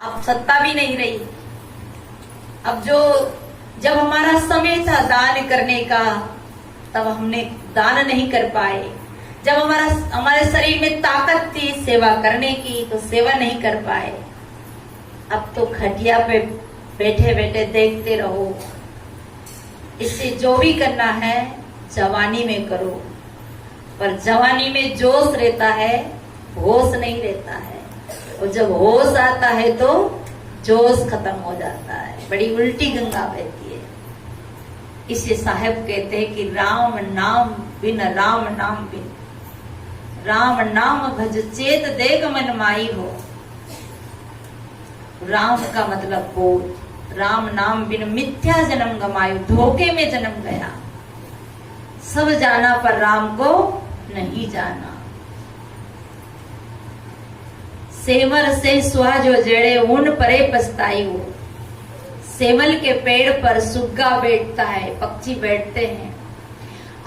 अब सत्ता भी नहीं रही। अब जब हमारा समय था दान करने का, तब हमने दान नहीं कर पाए। जब हमारे शरीर में ताकत थी सेवा करने की, तो सेवा नहीं कर पाए। अब तो खटिया पे बैठे बैठे देखते रहो। इससे जो भी करना है जवानी में करो, पर जवानी में जोश रहता है, होश नहीं रहता है। और जब होश आता है तो जोश खत्म हो जाता है, बड़ी उल्टी गंगा बहती है। इसे साहब कहते हैं कि राम नाम बिन, राम नाम बिन, राम नाम भज चेत देख मन माई हो। राम का मतलब बोल, राम नाम बिन मिथ्या जन्म गमायो, धोखे में जन्म गया। सब जाना पर राम को नहीं जाना। सेमर से सुहा जो जड़े ऊन परे पछताई हो। सेमल के पेड़ पर सुग्गा बैठता है, पक्षी बैठते हैं,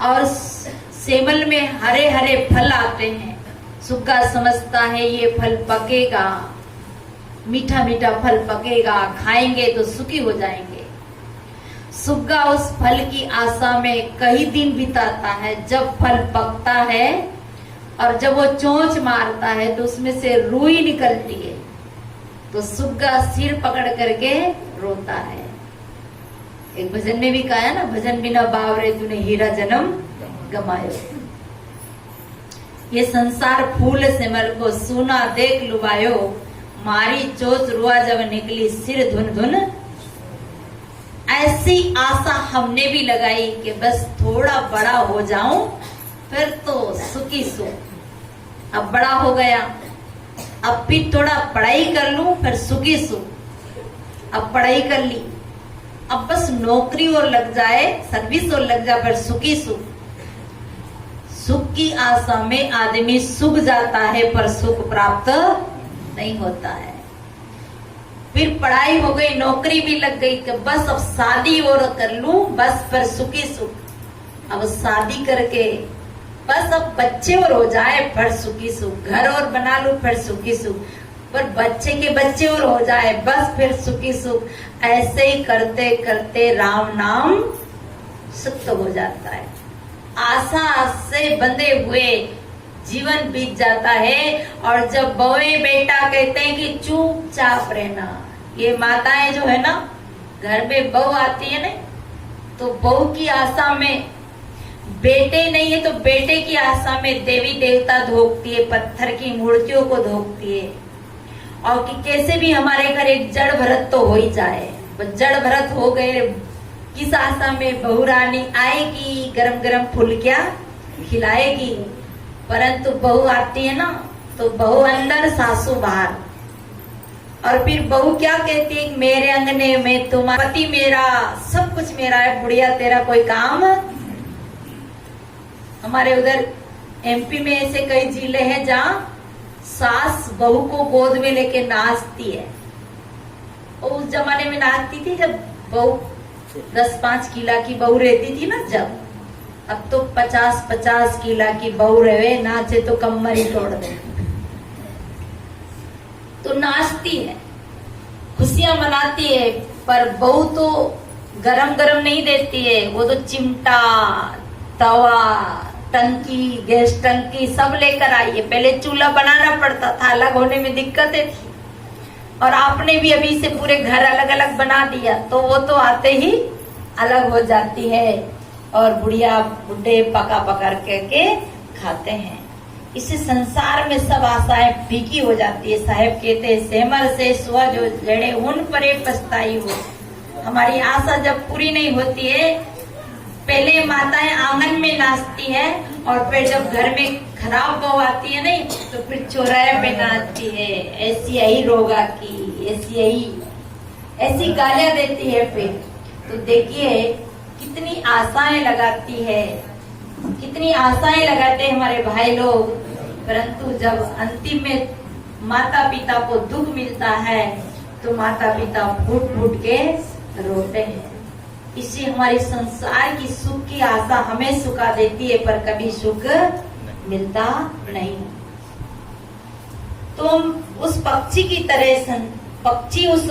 और सेमल में हरे हरे फल आते हैं। सुग्गा समझता है ये फल पकेगा, मीठा मीठा फल पकेगा, खाएंगे तो सुखी हो जाएंगे। सुग्गा उस फल की आशा में कई दिन बिताता है। जब फल पकता है और जब वो चोंच मारता है तो उसमें से रुई निकलती है, तो सुग्गा सिर पकड़ करके रोता है। एक भजन में भी कहा है ना, भजन बिना बावरे तूने हीरा जन्म गमायो। ये संसार फूल सिमर को सूना देख लुभायो, मारी चोच रुआ जब निकली सिर धुन धुन। ऐसी आशा हमने भी लगाई कि बस थोड़ा बड़ा हो जाऊं फिर तो सुखी सुख। अब बड़ा हो गया, अब फिर थोड़ा पढ़ाई कर लूं फिर सुखी सुख। अब पढ़ाई कर ली, अब बस नौकरी और लग जाए, सर्विस और लग जाए, फिर सुखी सुख। सुख की आशा में आदमी सूख जाता है, पर सुख प्राप्त नहीं होता है। फिर पढ़ाई हो गई, नौकरी भी लग गई कि बस अब शादी और कर लूं, बस फिर सुखी सुख। अब शादी करके बस अब बच्चे और हो जाए फिर सुखी सुख। घर और बना लूं फिर सुखी सुख, पर बच्चे के बच्चे और हो जाए बस फिर सुखी सुख। ऐसे ही करते करते राम नाम सुख हो जाता है। आशा से बंधे हुए जीवन बीत जाता है। और जब बउए बेटा कहते हैं कि चुपचाप रहना, ये माताएं जो है ना, घर में बहू आती है ना, तो बहू की आशा में, बेटे नहीं है तो बेटे की आशा में देवी देवता धोखती है, पत्थर की मूर्तियों को धोखती है। और कि कैसे भी हमारे घर एक जड़ भरत तो हो ही जाए। जड़ भरत हो गए, किस आशा में बहू रानी आएगी, गरम गरम फुलकियां खिलाएगी। परंतु बहू आती है ना, तो बहू अंदर सासू बाहर। और फिर बहू क्या कहती है, मेरे अंगने में तुम्हारा पति मेरा, सब कुछ मेरा है, बुढ़िया तेरा कोई काम। हमारे उधर एमपी में ऐसे कई जिले हैं जहाँ सास बहू को गोद में लेके नाचती है। और उस जमाने में नाचती थी जब बहू 10-5 किला की बहू रहती थी ना, जब। अब तो 50-50 किला की बहू रहे, नाचे तो कमर ही तोड़ दे। तो नाचती है, खुशियां मनाती है, पर बहू तो गरम गरम नहीं देती है। वो तो चिमटा, तवा, टंकी, गैस टंकी सब लेकर आई है। पहले चूल्हा बनाना पड़ता था, अलग होने में दिक्कतें थी। और आपने भी अभी से पूरे घर अलग अलग बना दिया, तो वो तो आते ही अलग हो जाती है। और बुढ़िया बुढ़े पका पका करके खाते हैं। इस संसार में सब आशाएं फीकी हो जाती है। साहब कहते हैं, सेमर से सुहा जो जड़े उन परे पछताई हो। हमारी आशा जब पूरी नहीं होती है, पहले माताएं आंगन में नाचती है, और फिर जब घर में खराब बहू आती है नहीं, तो फिर चौराहे पे नाचती है, ऐसी यही रोगा की, ऐसी गालियां देती है। फिर तो देखिए कितनी आशाएं लगाती है, कितनी आशाएं लगाते हैं हमारे भाई लोग। परंतु जब अंतिम में माता पिता को दुख मिलता है, तो माता पिता फूट फूट के रोते हैं। इससे हमारी संसार की सुख की आशा हमें सुखा देती है, पर कभी सुख मिलता नहीं। तो हम उस पक्षी की तरह पक्षी उस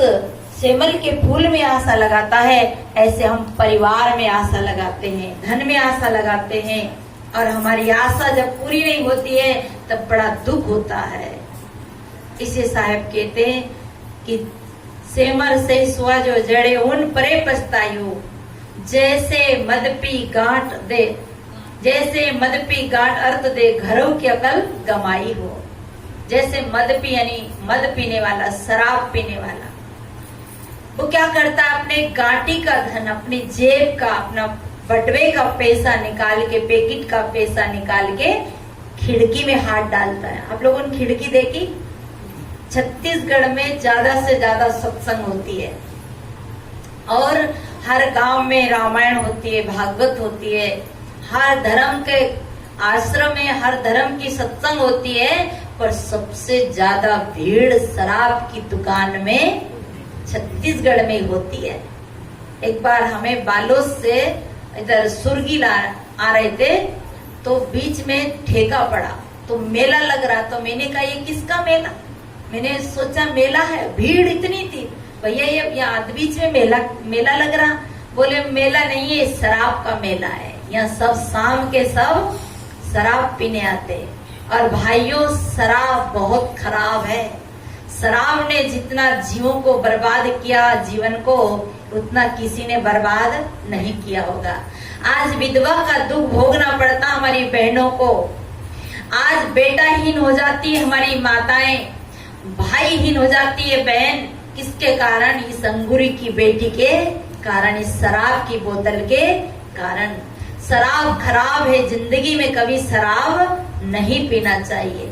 सेमल के फूल में आशा लगाता है, ऐसे हम परिवार में आशा लगाते हैं, धन में आशा लगाते हैं, और हमारी आशा जब पूरी नहीं होती है तब बड़ा दुख होता है। इसे साहब कहते हैं कि सेमर से सुआ जो जड़े उन परे पछतायो, जैसे मदपी गांठ दे, जैसे मदपी गांठ अर्थ दे, घरों की अकल गमाई हो। जैसे मदपी यानी मद पीने वाला, शराब पीने वाला, वो क्या करता है, अपने गांठी का धन, अपनी जेब का, अपना बटवे का पैसा निकाल के, पैकेट का पैसा निकाल के खिड़की में हाथ डालता है। आप लोगों ने खिड़की देखी? छत्तीसगढ़ में ज्यादा से ज्यादा सत्संग होती है, और हर गांव में रामायण होती है, भागवत होती है, हर धर्म के आश्रम में हर धर्म की सत्संग होती है, पर सबसे ज्यादा भीड़ शराब की दुकान में छत्तीसगढ़ में होती है। एक बार हमें बालोद से इधर सुरगी आ रहे थे, तो बीच में ठेका पड़ा, तो मेला लग रहा, तो मैंने कहा ये किसका मेला? मैंने सोचा मेला है, भीड़ इतनी थी, भैया ये यहाँ बीच में मेला लग रहा। बोले मेला नहीं है, शराब का मेला है, यहाँ सब शाम के सब शराब पीने आते हैं। और भाइयों, शराब बहुत खराब है। शराब ने जितना जीवों को बर्बाद किया, जीवन को, उतना किसी ने बर्बाद नहीं किया होगा। आज विधवा का दुख भोगना पड़ता हमारी बहनों को, आज बेटाहीन हो जाती है हमारी माताएं, भाईहीन हो जाती है बहन। किसके कारण? इस अंगूरी की बेटी के कारण, इस शराब की बोतल के कारण। शराब खराब है, जिंदगी में कभी शराब नहीं पीना चाहिए।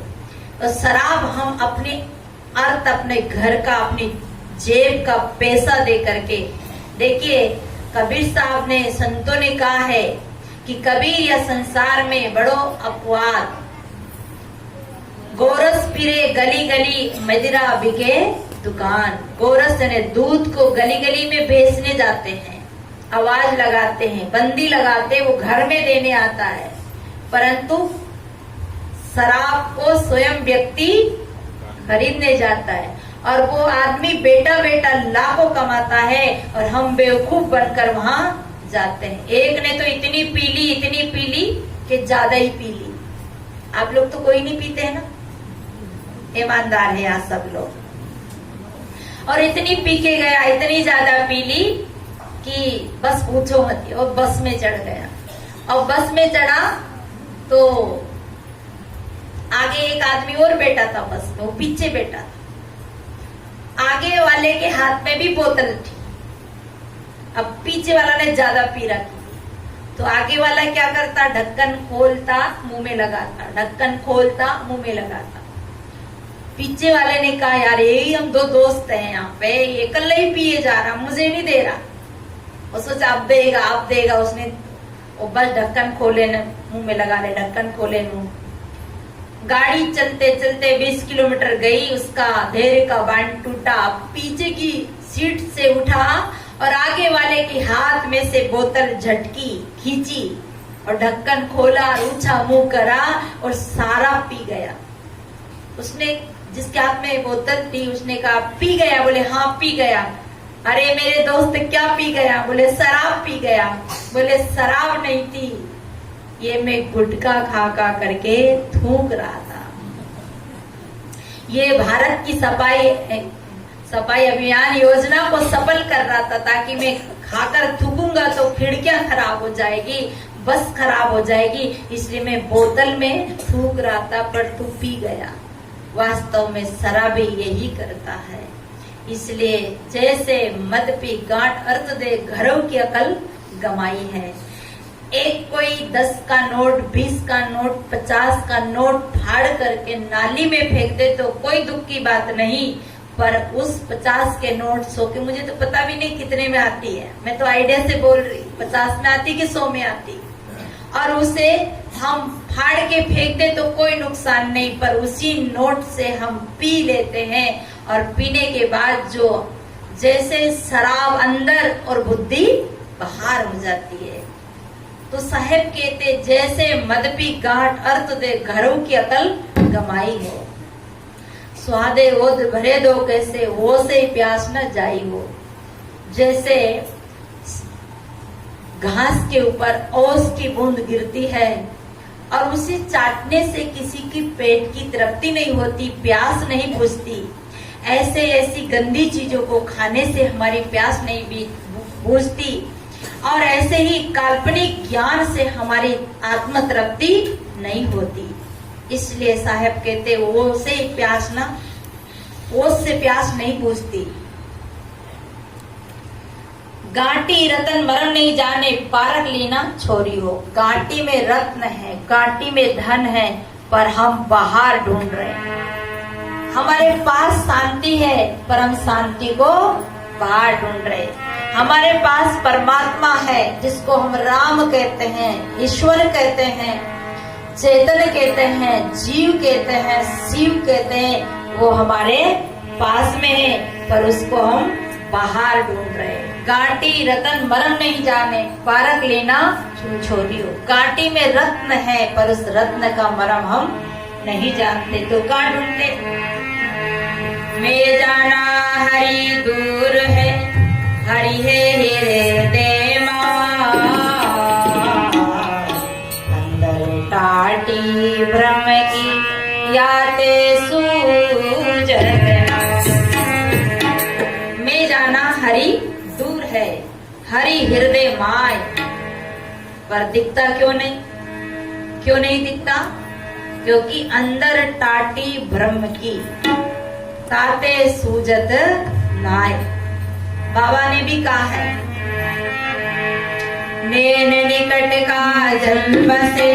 और शराब हम अपने अर्थ, अपने घर का, अपनी जेब का पैसा दे करके, देखिए कबीर साहब ने, संतों ने कहा है कि कबीर या संसार में बड़ो अपवाद, गोरस पीरे गली गली, मदिरा बिके दुकान। गोरस यानी दूध को गली गली में बेचने जाते हैं, आवाज लगाते हैं, बंदी लगाते, वो घर में देने आता है, परंतु शराब को स्वयं व्यक्ति खरीदने जाता है, और वो आदमी बेटा बेटा लाखों कमाता है, और हम बेवकूफ बनकर वहां जाते हैं। एक ने तो इतनी पी ली कि ज्यादा ही पी ली। आप लोग तो कोई नहीं पीते हैं ना, ईमानदार है यहाँ सब लोग। और इतनी पी के गया, इतनी ज्यादा पी ली कि बस पूछो मत। और बस में चढ़ गया, और बस में चढ़ा तो आगे एक आदमी और बैठा था बस में, वो पीछे बैठा था। आगे वाले के हाथ में भी बोतल थी, अब पीछे वाला ने ज्यादा पी रखी, तो आगे वाला क्या करता, ढक्कन खोलता, मुंह में लगाता, ढक्कन खोलता, मुंह में लगाता। पीछे वाले ने कहा यार यही हम दो दोस्त हैं यहाँ पे, ये कल ही पिए जा रहा, मुझे नहीं दे रहा। और सोचा अब देगा। उसने वो बस ढक्कन खोले, मुंह में लगा ले, ढक्कन खोले मुंह। गाड़ी चलते चलते 20 किलोमीटर गई, उसका धैर्य का बांध टूटा, पीछे की सीट से उठा और आगे वाले के हाथ में से बोतल झटकी, खींची और ढक्कन खोला, ऊंचा मुंह करा और सारा पी गया। उसने, जिसके हाथ में बोतल थी, उसने कहा पी गया? बोले हाँ पी गया। अरे मेरे दोस्त क्या पी गया? बोले शराब पी गया। बोले शराब नहीं थी, ये मैं गुटखा खा करके थूक रहा था। ये भारत की सफाई अभियान योजना को सफल कर रहा था, ताकि मैं खाकर थूकूंगा तो खिड़कियां खराब हो जाएगी, बस खराब हो जाएगी, इसलिए मैं बोतल में थूक रहा था, पर तू पी गया। वास्तव में शराबी यही करता है। इसलिए जैसे मद पी गांठ अर्थ दे, घरों की अकल गमाई है। एक कोई 10 का नोट, 20 का नोट, 50 का नोट फाड़ करके नाली में फेंक दे तो कोई दुख की बात नहीं, पर उस 50 के नोट 100 के, मुझे तो पता भी नहीं कितने में आती है, मैं तो आइडिया से बोल रही, 50 में आती कि 100 में आती, और उसे हम फाड़ के फेंक दे तो कोई नुकसान नहीं, पर उसी नोट से हम पी लेते हैं, और पीने के बाद जो जैसे शराब अंदर और बुद्धि बाहर हो जाती है। तो साहेब कहते जैसे मद पी गांठ अर्थ दे, घरों की अकल गमाई हो। स्वादे ओद भरे दो कैसे, हो से प्यास न जाई हो। जैसे घास के ऊपर ओस की बूंद गिरती है और उसे चाटने से किसी की पेट की तृप्ति नहीं होती, प्यास नहीं बुझती, ऐसे ऐसी गंदी चीजों को खाने से हमारी प्यास नहीं बुझती, और ऐसे ही काल्पनिक ज्ञान से हमारी आत्म तृप्ति नहीं होती। इसलिए साहब कहते वो से प्यास ना, ओस से प्यास नहीं बुझती। गांटी रतन मरम नहीं जाने, पारक लीना छोरी हो। गांटी में रत्न है, गांटी में धन है, पर हम बाहर ढूंढ रहे हैं। हमारे पास शांति है पर हम शांति को बाहर ढूंढ रहे हैं। हमारे पास परमात्मा है जिसको हम राम कहते हैं, ईश्वर कहते हैं, चेतन कहते हैं, जीव कहते हैं, शिव कहते हैं, वो हमारे पास में है पर उसको हम बाहर ढूंढ रहे हैं। गांटी रतन मरम नहीं जाने, पारक लेना छोरी हो। गांटी में रत्न है पर उस रत्न का मरम हम नहीं जानते, तो कहाँ ढूंढते? मैं जाना हरि दूर है, हरि है हृदय में, अंदर टाटी ब्रह्म की याते सूझत। मैं जाना हरि दूर है, हरि हृदय माय, पर दिखता क्यों नहीं? क्यों नहीं दिखता? क्योंकि अंदर टाटी ब्रह्म की ताते सूजत नाय। बाबा ने भी कहा है, नैन निकट का जन्म से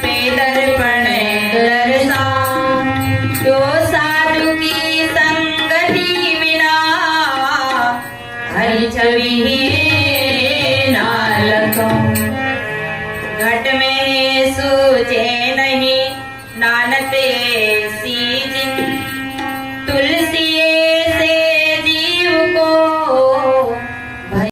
पेदरपण दरसा, जो साधु की संगति बिना हरि छवि ना लखूं। घट में सूझे नहीं नानते